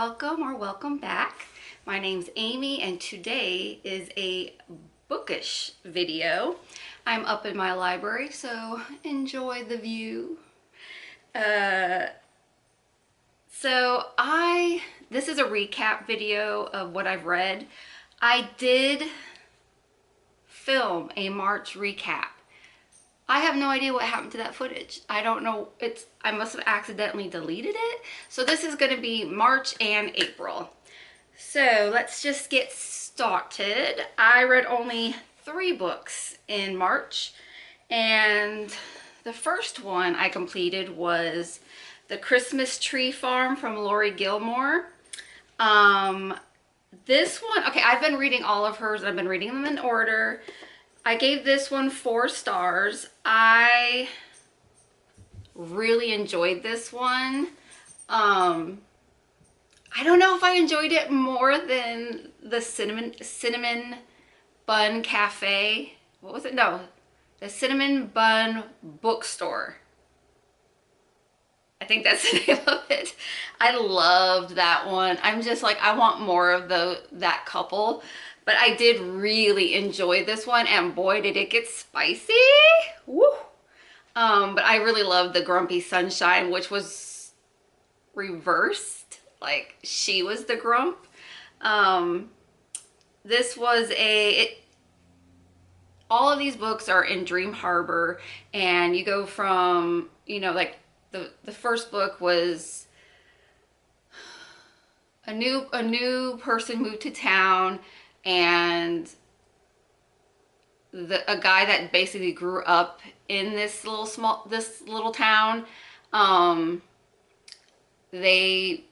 welcome or welcome back. My name's Amy and today is a bookish video. I'm up in my library, so enjoy the view. This is a recap video of what I've read. I did film a March recap. I have no idea what happened to that footage. I don't know. I must have accidentally deleted it. So this is going to be March and April. So let's just get started. I read only 3 books in March, and the first one I completed was The Christmas Tree Farm from Laurie Gilmore. This one, okay, I've been reading all of hers. I've been reading them in order. I gave this one 4 stars. I really enjoyed this one. I don't know if I enjoyed it more than the Cinnamon Bun Cafe. What was it? No, the Cinnamon Bun Bookstore. I think that's the name of it. I loved that one. I'm just like, I want more of that couple. But I did really enjoy this one, and boy, did it get spicy. Woo! But I really loved the Grumpy Sunshine, which was reversed. Like, she was the grump. This was all of these books are in Dream Harbor, and you go from, like the first book was a new person moved to town, and a guy that basically grew up in this little town, they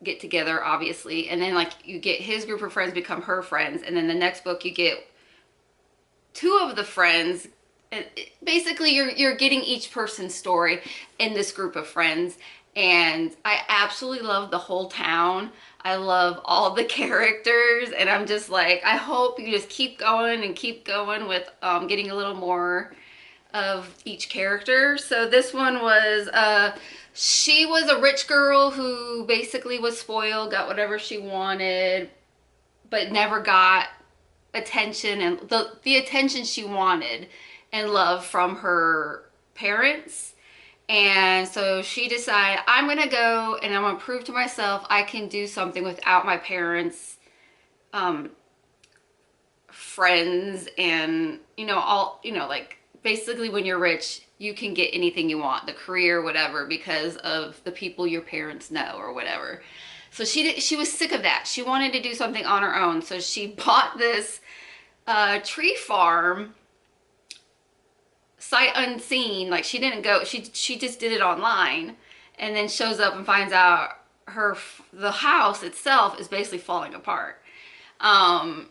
get together, obviously, and then like you get his group of friends become her friends, and then the next book you get 2 of the friends. Basically you're getting each person's story in this group of friends, and I absolutely love the whole town. I love all the characters, and I'm just like, I hope you just keep going with getting a little more of each character. So this one was she was a rich girl who basically was spoiled, got whatever she wanted, but never got attention, and the attention she wanted and love from her parents. And so she decided, I'm gonna go and I'm gonna prove to myself I can do something without my parents' friends, and like basically when you're rich you can get anything you want, the career, whatever, because of the people your parents know or whatever. So she was sick of that. She wanted to do something on her own, so she bought this tree farm sight unseen. Like, she didn't go, she just did it online, and then shows up and finds out the house itself is basically falling apart. And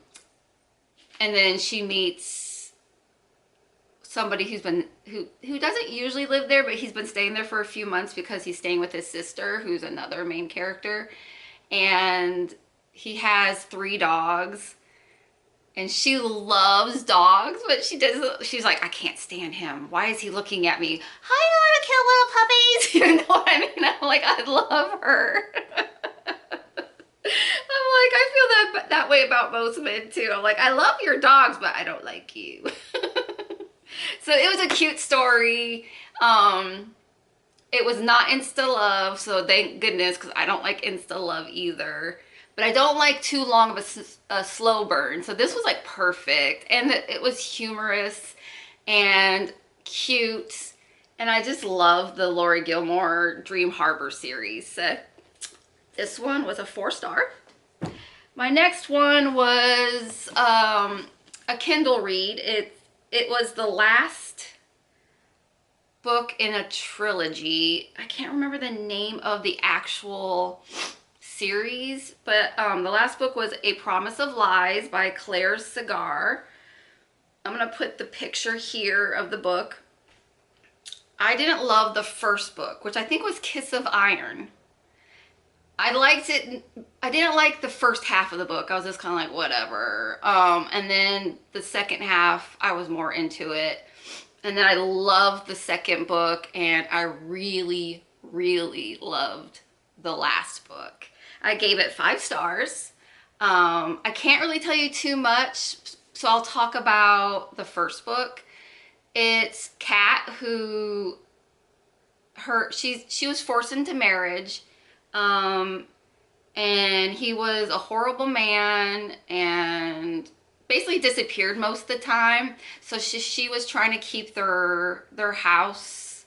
then she meets somebody who doesn't usually live there, but he's been staying there for a few months because he's staying with his sister, who's another main character, and he has 3 dogs. And she loves dogs, but she's like, I can't stand him. Why is he looking at me? I want to kill little puppies. You know what I mean? I'm like, I love her. I'm like, I feel that way about most men too. I'm like, I love your dogs, but I don't like you. So it was a cute story. It was not insta love, so thank goodness, because I don't like insta love either. But I don't like too long of a slow burn. So this was like perfect. And it was humorous and cute. And I just love the Laurie Gilmore Dream Harbor series. So this one was a 4 star. My next one was a Kindle read. It was the last book in a trilogy. I can't remember the name of the actual series, but the last book was A Promise of Lies by Claire Segar. I'm gonna put the picture here of the book. I didn't love the first book, which I think was Kiss of Iron. I liked it. I didn't like the first half of the book. I was just kind of like, whatever. And then the second half, I was more into it. And then I loved the second book, and I really, really loved the last book. I gave it 5 stars. I can't really tell you too much, so I'll talk about the first book. It's Kat who she was forced into marriage, and he was a horrible man and basically disappeared most of the time. So she was trying to keep their house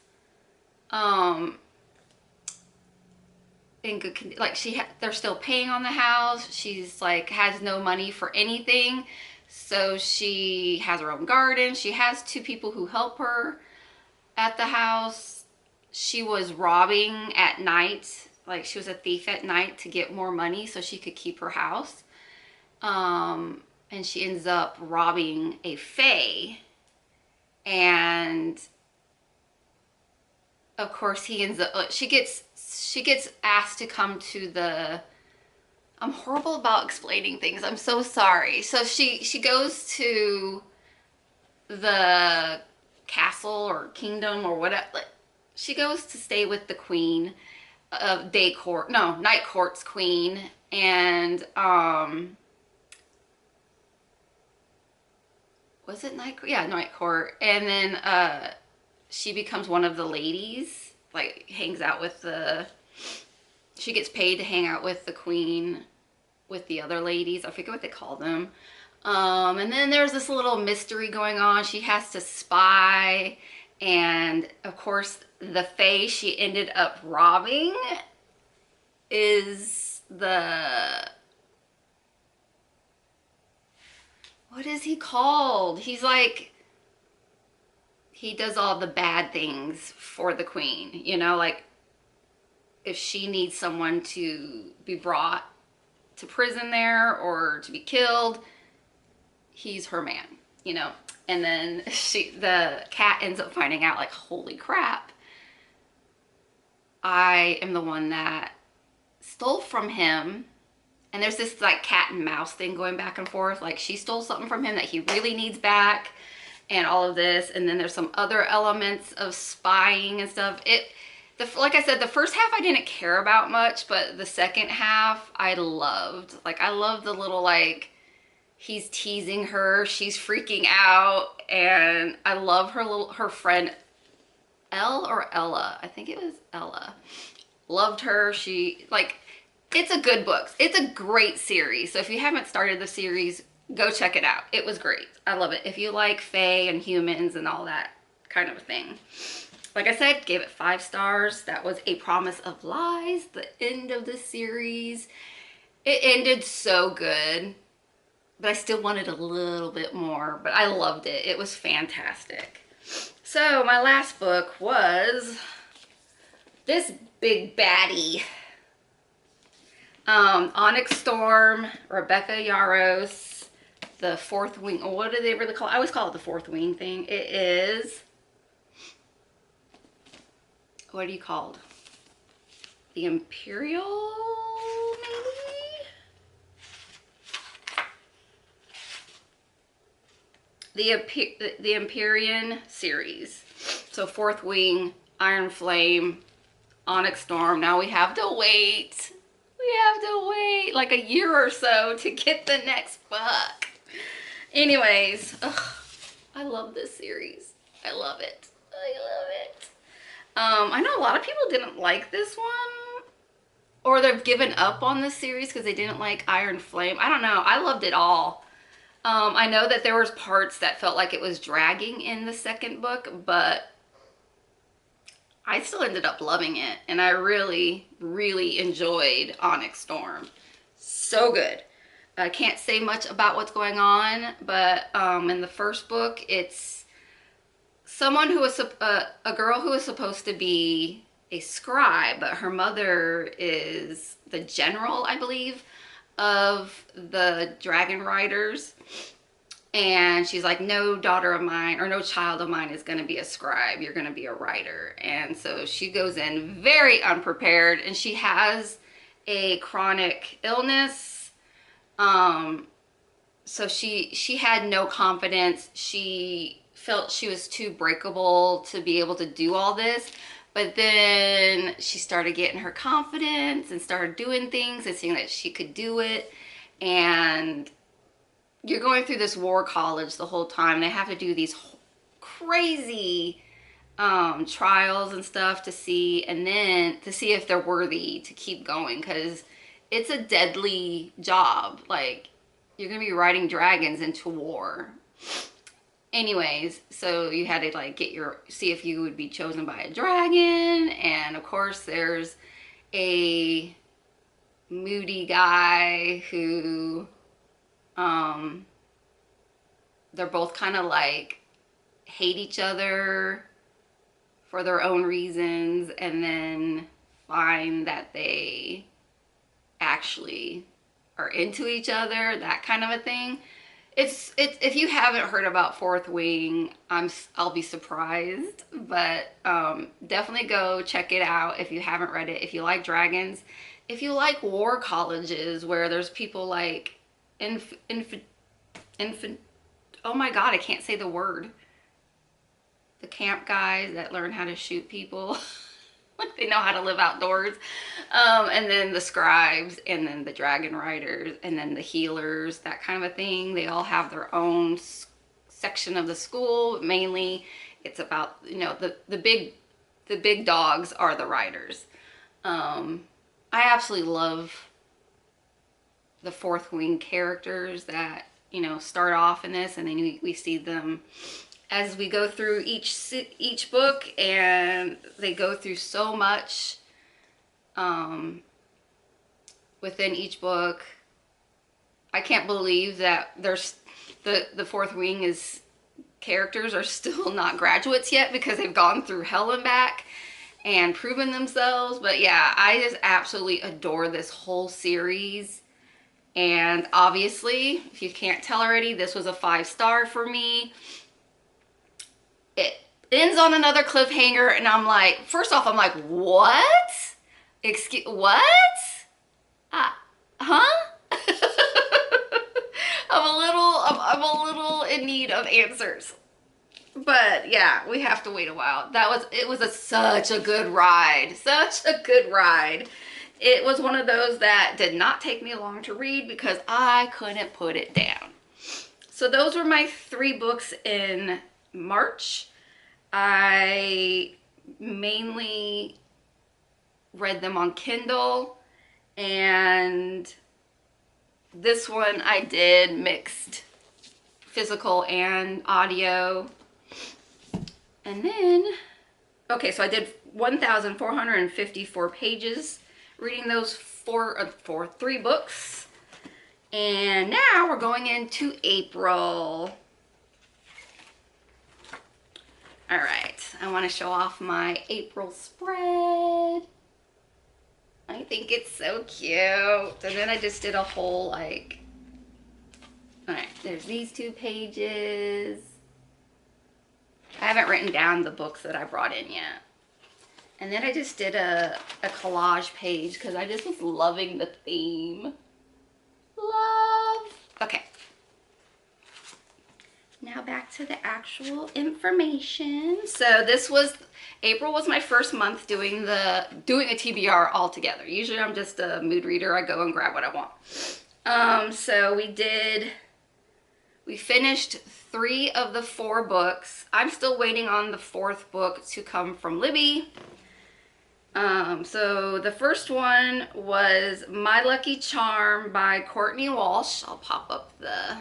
in good condition. Like they're still paying on the house. She's like has no money for anything, so she has her own garden. She has 2 people who help her at the house. She was robbing at night, like she was a thief at night to get more money so she could keep her house. And she ends up robbing a fae, and of course he ends up. She gets asked to come to the. I'm horrible about explaining things. I'm so sorry. So she goes to the castle or kingdom or whatever. She goes to stay with the queen of night court's queen, and was it night court? Yeah, night court. And then she becomes one of the ladies, like hangs out with she gets paid to hang out with the queen with the other ladies. I forget what they call them. And then there's this little mystery going on. She has to spy, and of course the fae she ended up robbing is what is he called? He's like, he does all the bad things for the queen, like if she needs someone to be brought to prison there or to be killed, he's her man, And then the cat ends up finding out, like, holy crap, I am the one that stole from him. And there's this like cat and mouse thing going back and forth. Like she stole something from him that he really needs back and all of this. And then there's some other elements of spying and stuff. Like I said, the first half I didn't care about much, but the second half I loved. Like I love the little like, he's teasing her, she's freaking out. And I love her friend Elle or Ella. I think it was Ella. Loved her. It's a good book. It's a great series. So if you haven't started the series, go check it out. It was great. I love it. If you like fae and humans and all that kind of a thing. Like I said, gave it 5 stars. That was A Promise of Lies, the end of the series. It ended so good, but I still wanted a little bit more, but I loved it. It was fantastic. So my last book was this big baddie. Onyx Storm, Rebecca Yarros, the Fourth Wing. What do they really call it? I always call it the Fourth Wing thing. It is, what are you called? The Imperial, maybe? The Empyrean series. So Fourth Wing, Iron Flame, Onyx Storm. Now we have to wait. We have to wait like a year or so to get the next book. Anyways, I love this series. I love it. I love it. I know a lot of people didn't like this one, or they've given up on this series because they didn't like Iron Flame. I don't know. I loved it all. I know that there was parts that felt like it was dragging in the second book, but I still ended up loving it, and I really, really enjoyed Onyx Storm. So good. I can't say much about what's going on, but in the first book, it's someone who was a girl who was supposed to be a scribe, but her mother is the general, I believe, of the Dragon Riders. And she's like, no daughter of mine or no child of mine is going to be a scribe. You're going to be a writer. And so she goes in very unprepared, and she has a chronic illness. So she had no confidence. She felt she was too breakable to be able to do all this. But then she started getting her confidence and started doing things and seeing that she could do it. And you're going through this war college the whole time. They have to do these crazy trials and stuff to see, and then to see if they're worthy to keep going, because it's a deadly job. Like, you're gonna be riding dragons into war. Anyways, so you had to like see if you would be chosen by a dragon, and of course there's a moody guy who they're both kind of like hate each other for their own reasons, and then find that they actually are into each other, that kind of a thing. It's if you haven't heard about Fourth Wing, I'll be surprised, but definitely go check it out if you haven't read it. If you like dragons, if you like war colleges where there's people like infant oh my god, I can't say the word. The camp guys that learn how to shoot people. Like, they know how to live outdoors. And then the scribes, and then the dragon riders, and then the healers, that kind of a thing. They all have their own section of the school. Mainly, it's about, you know, the big dogs are the riders. I absolutely love the Fourth Wing characters that, you know, start off in this, and then we see them as we go through each book, and they go through so much within each book. I can't believe that there's the Fourth Wing is characters are still not graduates yet, because they've gone through hell and back and proven themselves. But yeah, I just absolutely adore this whole series. And obviously, if you can't tell already, this was a 5-star for me. It ends on another cliffhanger, and I'm like, first off, I'm like, what? Excuse, what? Huh? I'm a little in need of answers. But yeah, we have to wait a while. It was such a good ride. Such a good ride. It was one of those that did not take me long to read because I couldn't put it down. So those were my 3 books in March. I mainly read them on Kindle, and this one I did mixed physical and audio. And then, okay, so I did 1,454 pages reading those 3 books. And now we're going into April. All right, I want to show off my April spread. I think it's so cute. And then I just did a whole like, all right, there's these 2 pages. I haven't written down the books that I brought in yet. And then I just did a collage page because I just was loving the theme. Love. Okay. Now back to the actual information. So April was my first month doing a TBR altogether. Usually I'm just a mood reader. I go and grab what I want. So we finished 3 of the 4 books. I'm still waiting on the 4th book to come from Libby. So the first one was My Lucky Charm by Courtney Walsh. I'll pop up the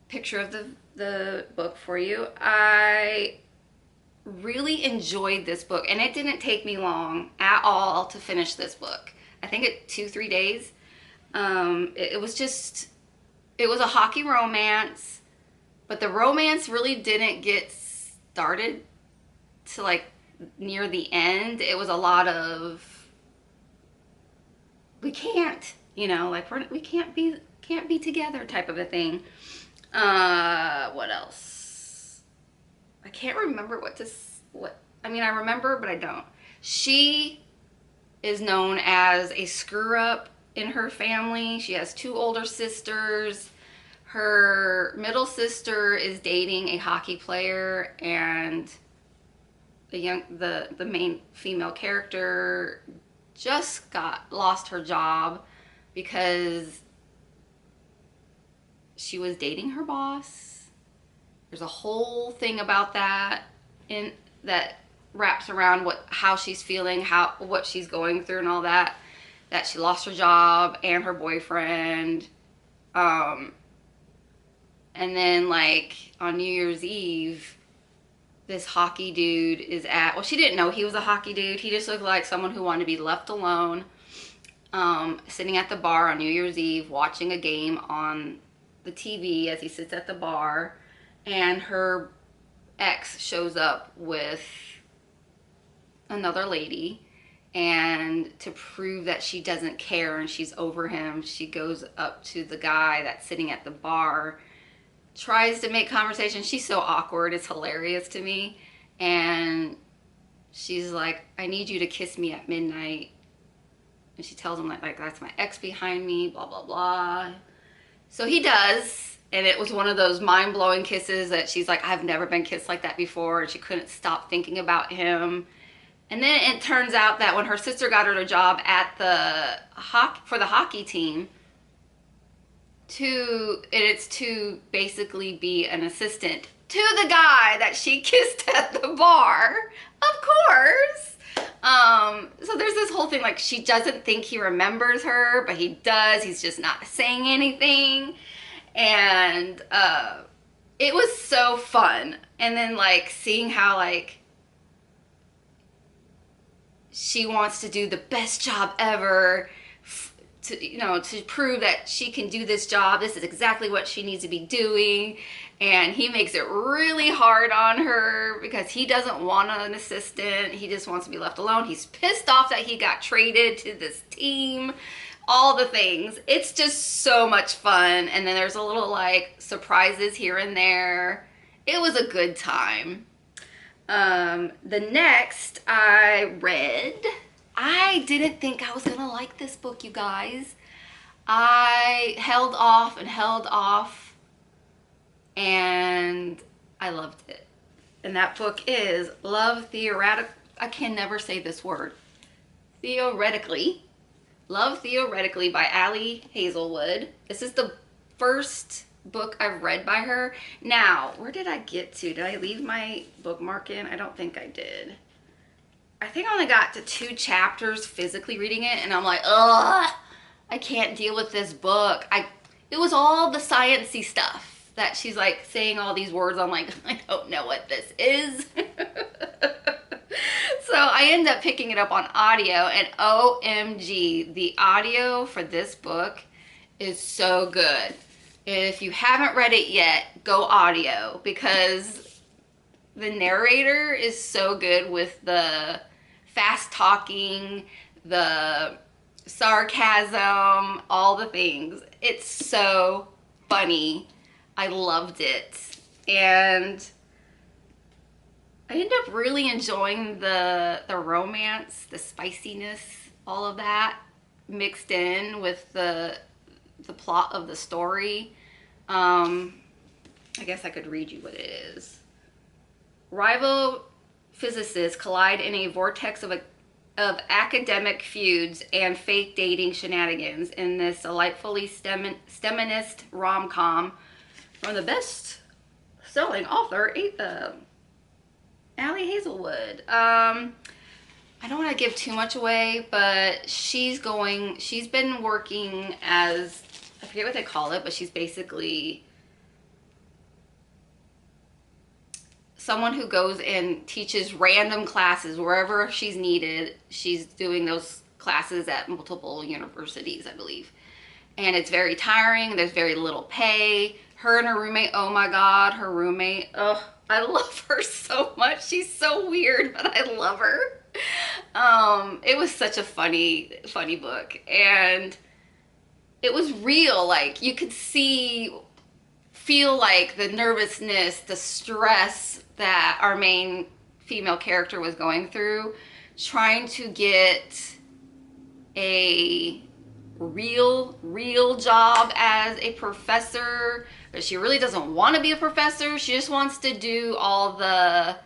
picture of the book for you. I really enjoyed this book, and it didn't take me long at all to finish this book. I think it 2-3 days. It was a hockey romance, but the romance really didn't get started to like near the end. It was a lot of we can't, you know, like we can't be together type of a thing. What else? I can't remember I mean, I remember, but I don't. She is known as a screw up in her family. She has 2 older sisters. Her middle sister is dating a hockey player, and the main female character just got lost her job because she was dating her boss. There's a whole thing about that in that wraps around how she's feeling, what she's going through and all that. That she lost her job and her boyfriend. And then like on New Year's Eve, this hockey dude is well, she didn't know he was a hockey dude. He just looked like someone who wanted to be left alone, sitting at the bar on New Year's Eve watching a game on the TV as he sits at the bar, and her ex shows up with another lady, and to prove that she doesn't care and she's over him, she goes up to the guy that's sitting at the bar, tries to make conversation. She's so awkward, it's hilarious to me. And she's like, I need you to kiss me at midnight. And she tells him like that's my ex behind me, blah blah blah. So he does, and it was one of those mind-blowing kisses that she's like, I've never been kissed like that before, and she couldn't stop thinking about him. And then it turns out that when her sister got her a job at for the hockey team, it's to basically be an assistant to the guy that she kissed at the bar, of course. So there's this whole thing, like she doesn't think he remembers her, but he does. He's just not saying anything. And it was so fun. And then like seeing how like she wants to do the best job ever to prove that she can do this job. This is exactly what she needs to be doing. And he makes it really hard on her because he doesn't want an assistant. He just wants to be left alone. He's pissed off that he got traded to this team. All the things. It's just so much fun. And then there's a little like surprises here and there. It was a good time. The next I read, I didn't think I was gonna like this book, you guys. I held off and held off, and I loved it. And that book is Love Theoretically. I can never say this word. Theoretically. Love Theoretically by Ali Hazelwood. This is the first book I've read by her. Now, where did I get to? Did I leave my bookmark in? I don't think I did. I think I only got to 2 chapters physically reading it, and I'm like, ugh, I can't deal with this book. It was all the sciencey stuff that she's like saying all these words. I'm like, I don't know what this is. So I end up picking it up on audio, and OMG, the audio for this book is so good. If you haven't read it yet, go audio, because the narrator is so good with the fast talking, the sarcasm, all the things. It's so funny. I loved it. And I ended up really enjoying the romance, the spiciness, all of that mixed in with the plot of the story. I guess I could read you what it is. Rival physicists collide in a vortex of academic feuds and fake dating shenanigans in this delightfully STEMinist rom-com from the best-selling author, Ali Hazelwood. I don't want to give too much away, but she's been working as, I forget what they call it, but she's basically someone who goes and teaches random classes wherever she's needed. She's doing those classes at multiple universities, I believe. And it's very tiring. There's very little pay. Her and her roommate, oh my God, her roommate, oh, I love her so much. She's so weird, but I love her. It was such a funny book, and it was real. Like you could feel like the nervousness, the stress that our main female character was going through, trying to get a real job as a professor, but she really doesn't want to be a professor. She just wants to do all the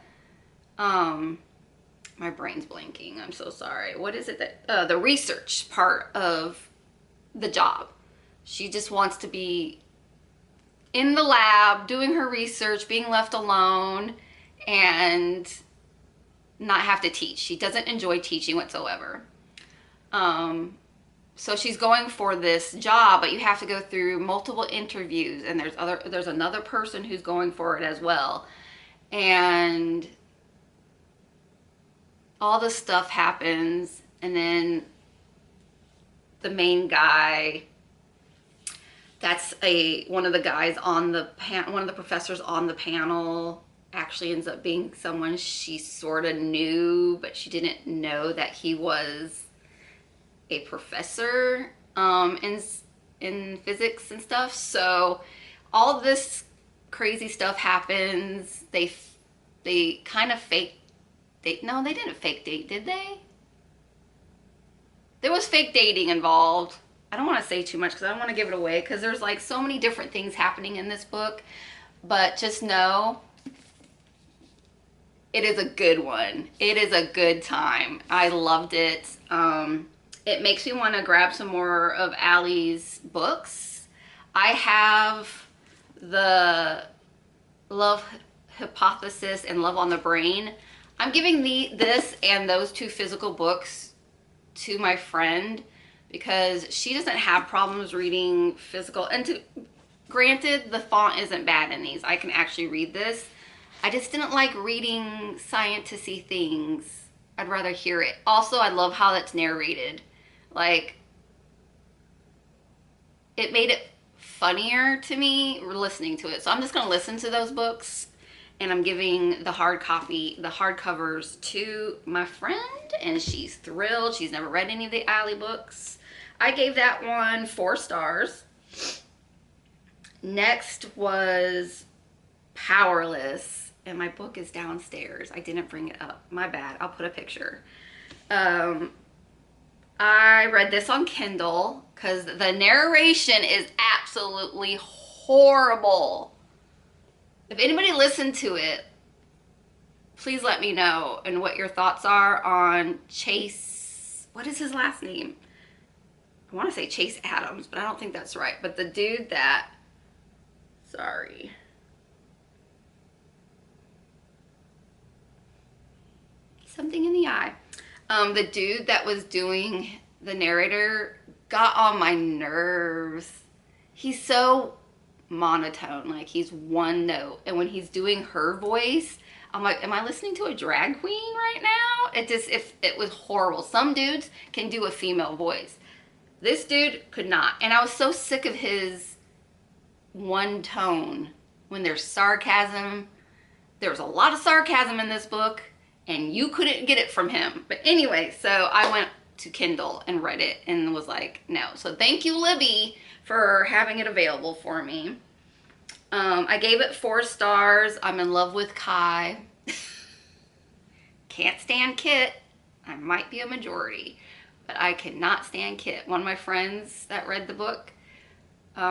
My brain's blanking. I'm so sorry. What is it that the research part of the job? She just wants to be in the lab doing her research, being left alone, and not have to teach. She doesn't enjoy teaching whatsoever. So she's going for this job, but you have to go through multiple interviews, and there's another person who's going for it as well, and all this stuff happens, and then the main guy, that's one of the guys on the one of the professors on the panel, actually ends up being someone she sort of knew, but she didn't know that he was a professor in physics and stuff. So all this crazy stuff happens. They kind of fake date. No, they didn't fake date, did they? There was fake dating involved. I don't want to say too much because I don't want to give it away, because there's like so many different things happening in this book. But just know it is a good one. It is a good time. I loved it. It makes me want to grab some more of Allie's books. I have the Love Hypothesis and Love on the Brain. I'm giving this and those two physical books to my friend because she doesn't have problems reading physical. And granted, the font isn't bad in these. I can actually read this. I just didn't like reading science-y things. I'd rather hear it. Also, I love how that's narrated. Like, it made it funnier to me listening to it. So I'm just going to listen to those books, and I'm giving the hardcovers to my friend, and she's thrilled. She's never read any of the Allie books. I gave that one 4 stars. Next was Powerless, and my book is downstairs. I didn't bring it up. My bad. I'll put a picture. I read this on Kindle because the narration is absolutely horrible. If anybody listened to it, please let me know and what your thoughts are on Chase. What is his last name? I want to say Chase Adams, but I don't think that's right. But the dude that, sorry. Something in the eye. The dude that was doing the narrator got on my nerves. He's so monotone, like he's one note. And when he's doing her voice, I'm like, am I listening to a drag queen right now? It was horrible. Some dudes can do a female voice. This dude could not. And I was so sick of his one tone when there's sarcasm. There was a lot of sarcasm in this book, and you couldn't get it from him. But anyway, so I went to Kindle and read it and was like, no. So thank you, Libby, for having it available for me. I gave it 4 stars. I'm in love with Kai. Can't stand Kit. I might be a majority, but I cannot stand Kit. One of my friends that read the book,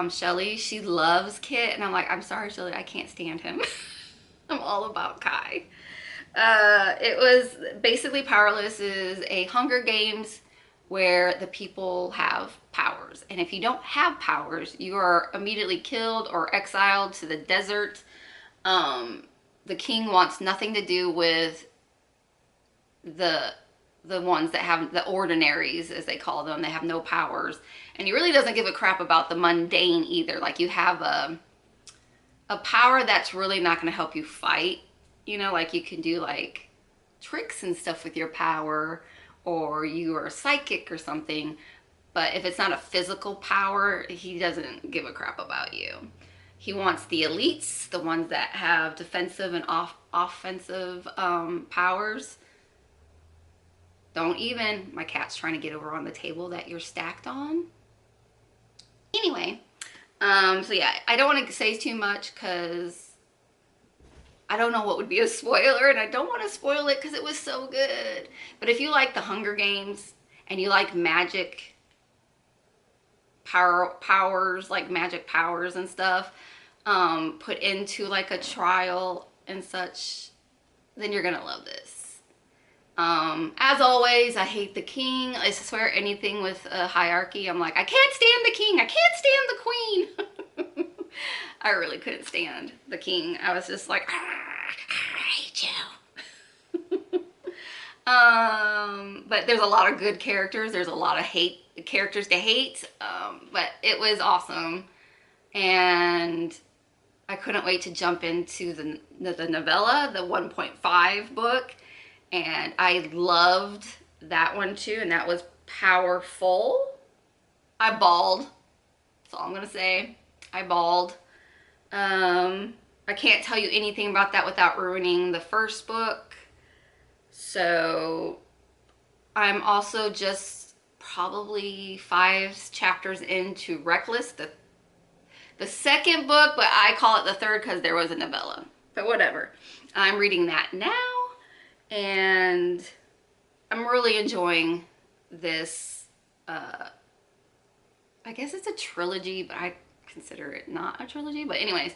Shelly, she loves Kit, and I'm like, I'm sorry, Shelly, I can't stand him. I'm all about Kai. It was basically Powerless is a Hunger Games where the people have powers. And if you don't have powers, you are immediately killed or exiled to the desert. The king wants nothing to do with the ones that have the ordinaries, as they call them. They have no powers. And he really doesn't give a crap about the mundane either. Like, you have a power that's really not going to help you fight. You know, like you can do like tricks and stuff with your power, or you are psychic or something. But if it's not a physical power, he doesn't give a crap about you. He wants the elites, the ones that have defensive and offensive powers. Don't even. My cat's trying to get over on the table that you're stacked on. Anyway, so yeah, I don't want to say too much because I don't know what would be a spoiler, and I don't want to spoil it because it was so good. But if you like the Hunger Games and you like magic powers, like magic powers and stuff, put into like a trial and such, then you're gonna love this. As always, I hate the king. I swear anything with a hierarchy, I'm like, I can't stand the king. I can't stand the queen. I really couldn't stand the king. I was just like, I hate you. But there's a lot of good characters. There's a lot of characters to hate. But it was awesome. And I couldn't wait to jump into the novella, the 1.5 book. And I loved that one too. And that was Powerful. I bawled. That's all I'm going to say. I bawled. I can't tell you anything about that without ruining the first book. So I'm also just probably 5 chapters into Reckless, the second book, but I call it the third because there was a novella. But whatever. I'm reading that now, and I'm really enjoying this. I guess it's a trilogy, but I consider it not a trilogy. But anyways,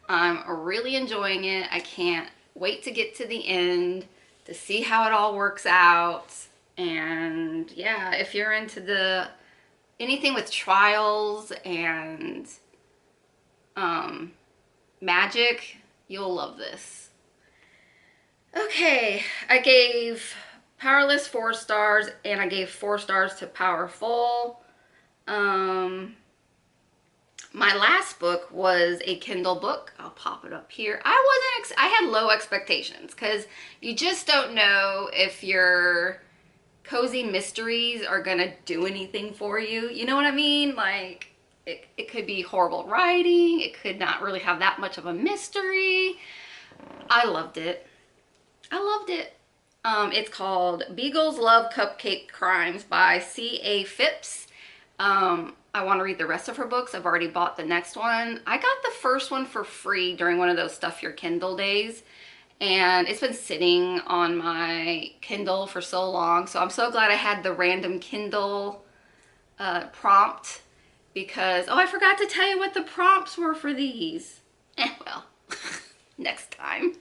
I'm really enjoying it. I can't wait to get to the end to see how it all works out. And yeah, if you're into anything with trials and magic, you'll love this. Okay, I gave Powerless 4 stars, and I gave 4 stars to Powerful. My last book was a Kindle book. I'll pop it up here. I had low expectations because you just don't know if your cozy mysteries are gonna do anything for you. You know what I mean? Like, it could be horrible writing. It could not really have that much of a mystery. I loved it. I loved it. It's called Beagles Love Cupcake Crimes by C.A. Phipps. I want to read the rest of her books. I've already bought the next one. I got the first one for free during one of those Stuff Your Kindle days. And it's been sitting on my Kindle for so long. So I'm so glad I had the random Kindle prompt. Because, oh, I forgot to tell you what the prompts were for these. Well, next time.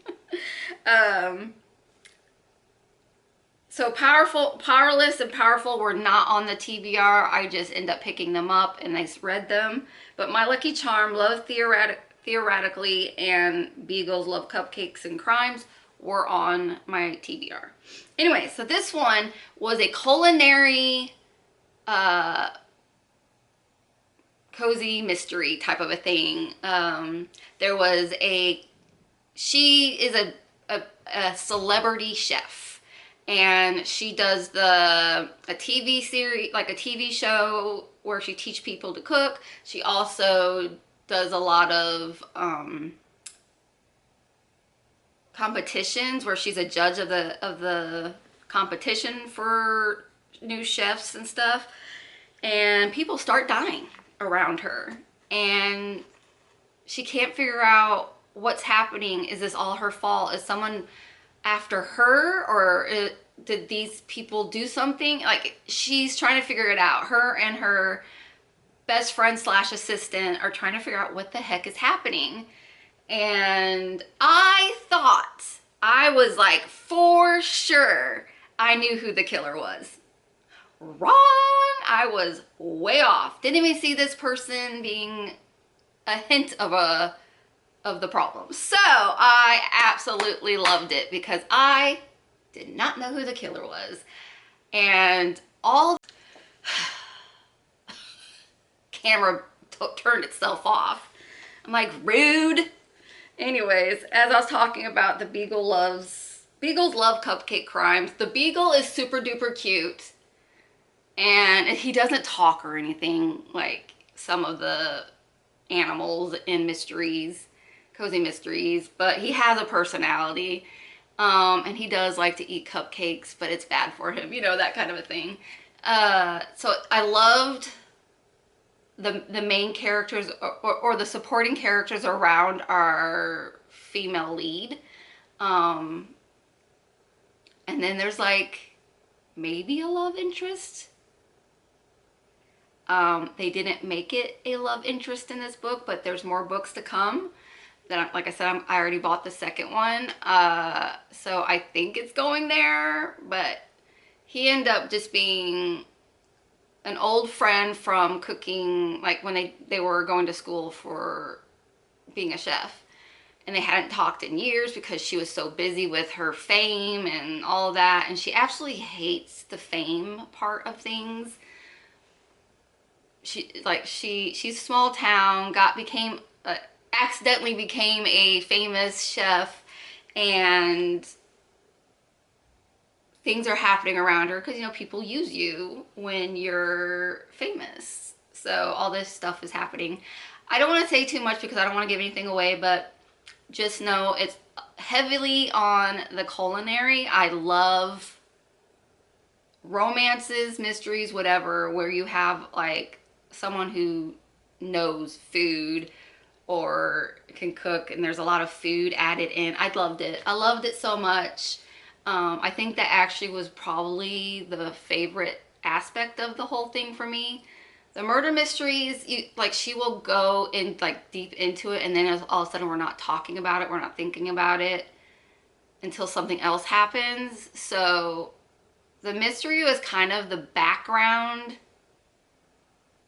So Powerless and Powerful were not on the TBR. I just end up picking them up and I read them. But My Lucky Charm, Love Theoretically, and Beagles Love Cupcakes and Crimes were on my TBR. Anyway, so this one was a culinary cozy mystery type of a thing. She is a celebrity chef. And she does a TV series, like a TV show where she teaches people to cook. She also does a lot of competitions where she's a judge of the competition for new chefs and stuff. And people start dying around her. And she can't figure out what's happening. Is this all her fault? Is someone after her, or did these people do something? Like, she's trying to figure it out. Her and her best friend slash assistant are trying to figure out what the heck is happening. And I was like, for sure I knew who the killer was. Wrong. I was way off. Didn't even see this person being a hint of the problem. So I absolutely loved it because I did not know who the killer was. And all camera turned itself off. I'm like, rude. Anyways, as I was talking about the Beagles love Cupcake Crimes. The Beagle is super duper cute. And he doesn't talk or anything like some of the animals in cozy mysteries, but he has a personality. And he does like to eat cupcakes, but it's bad for him, you know, that kind of a thing. So I loved the main characters or the supporting characters around our female lead. And then there's like maybe a love interest. They didn't make it a love interest in this book, but there's more books to come. that, like I said, I already bought the second one. So I think it's going there, but he ended up just being an old friend from cooking, like when they were going to school for being a chef. And they hadn't talked in years because she was so busy with her fame and all that. And she absolutely hates the fame part of things. She's small town, accidentally became a famous chef, and things are happening around her because, people use you when you're famous. So all this stuff is happening. I don't want to say too much because I don't want to give anything away, but just know it's heavily on the culinary. I love romances, mysteries, whatever, where you have like someone who knows food or can cook, and there's a lot of food added in. I loved it. I loved it so much. I think that actually was probably the favorite aspect of the whole thing for me. The murder mysteries, she will go in like deep into it, and then all of a sudden we're not talking about it, we're not thinking about it until something else happens. So the mystery was kind of the background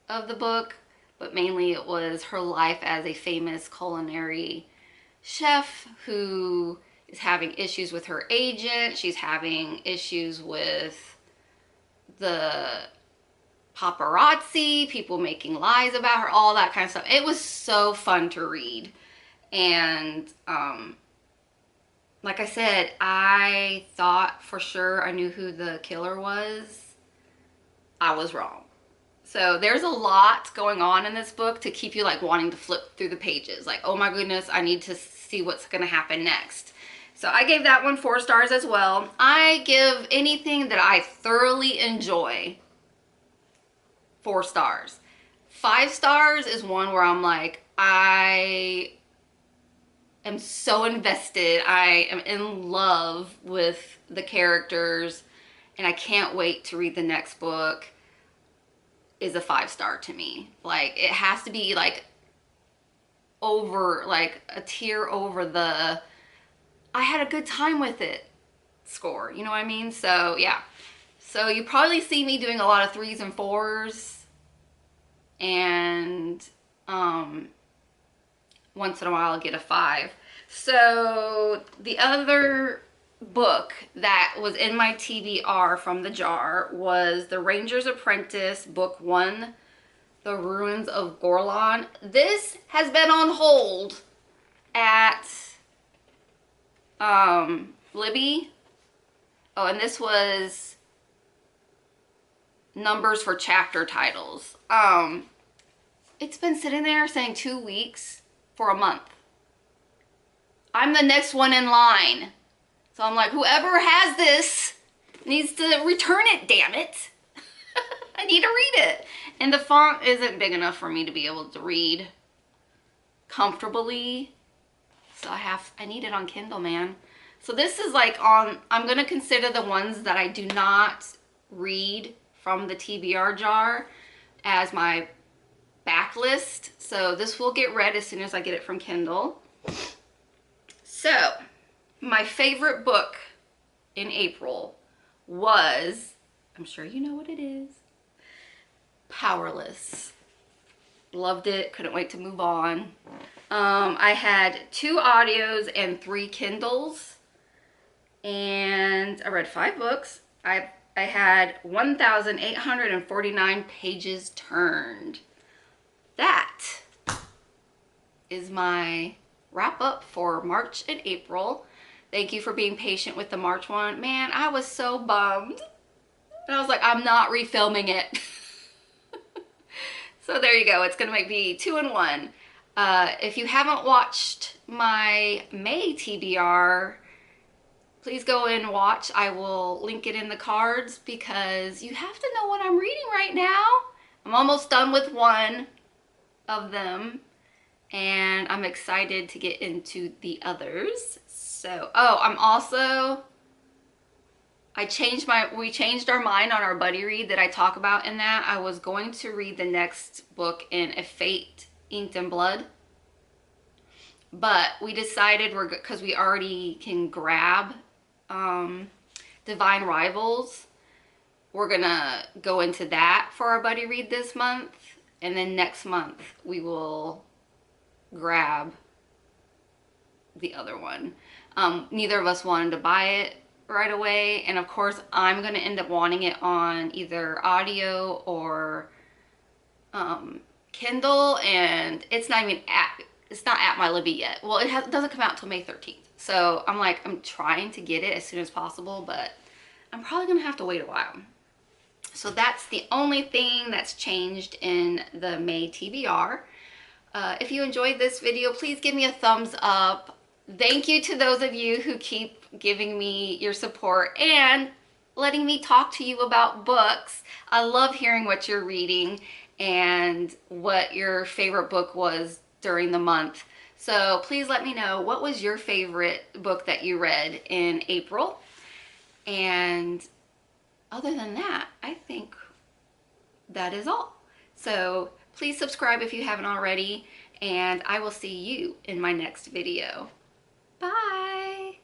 of the book, but mainly it was her life as a famous culinary chef who is having issues with her agent. She's having issues with the paparazzi, people making lies about her, all that kind of stuff. It was so fun to read. And like I said, I thought for sure I knew who the killer was. I was wrong. So there's a lot going on in this book to keep you like wanting to flip through the pages. Like, oh my goodness, I need to see what's going to happen next. So I gave that one 4 stars as well. I give anything that I thoroughly enjoy 4 stars. 5 stars is one where I'm like, I am so invested. I am in love with the characters, and I can't wait to read the next book. Is a 5 star to me. Like, it has to be like over, like a tier over the I had a good time with it score. You know what I mean? So yeah. So you probably see me doing a lot of 3s and 4s, and once in a while I'll get a 5. So the other book that was in my TBR from the jar was The Ranger's Apprentice, Book 1, The Ruins of Gorlan. This has been on hold at Libby. Oh, and this was numbers for chapter titles. It's been sitting there saying 2 weeks for a month. I'm the next one in line. So I'm like, whoever has this needs to return it, damn it. I need to read it. And the font isn't big enough for me to be able to read comfortably. So I need it on Kindle, man. So this is like I'm going to consider the ones that I do not read from the TBR jar as my backlist. So this will get read as soon as I get it from Kindle. So my favorite book in April was, I'm sure you know what it is, Powerless. Loved it. Couldn't wait to move on. I had 2 audios and 3 Kindles, and I read 5 books. I had 1,849 pages turned. That is my wrap up for March and April. Thank you for being patient with the March one. Man, I was so bummed. And I was like, I'm not refilming it. So there you go. It's going to make me 2 in 1. If you haven't watched my May TBR, please go and watch. I will link it in the cards because you have to know what I'm reading right now. I'm almost done with one of them, and I'm excited to get into the others. So, we changed our mind on our buddy read that I talk about in that. I was going to read the next book in A Fate Inked in Blood, but we decided because we already can grab Divine Rivals, we're gonna go into that for our buddy read this month, and then next month we will grab the other one. Neither of us wanted to buy it right away, and of course I'm gonna end up wanting it on either audio or Kindle, and it's not at my Libby yet. Well, it doesn't come out till May 13th. So I'm trying to get it as soon as possible, but I'm probably gonna have to wait a while. So that's the only thing that's changed in the May TBR. If you enjoyed this video, please give me a thumbs up. Thank you to those of you who keep giving me your support and letting me talk to you about books. I love hearing what you're reading and what your favorite book was during the month. So please let me know, what was your favorite book that you read in April? And other than that, I think that is all. So please subscribe if you haven't already, and I will see you in my next video. Bye!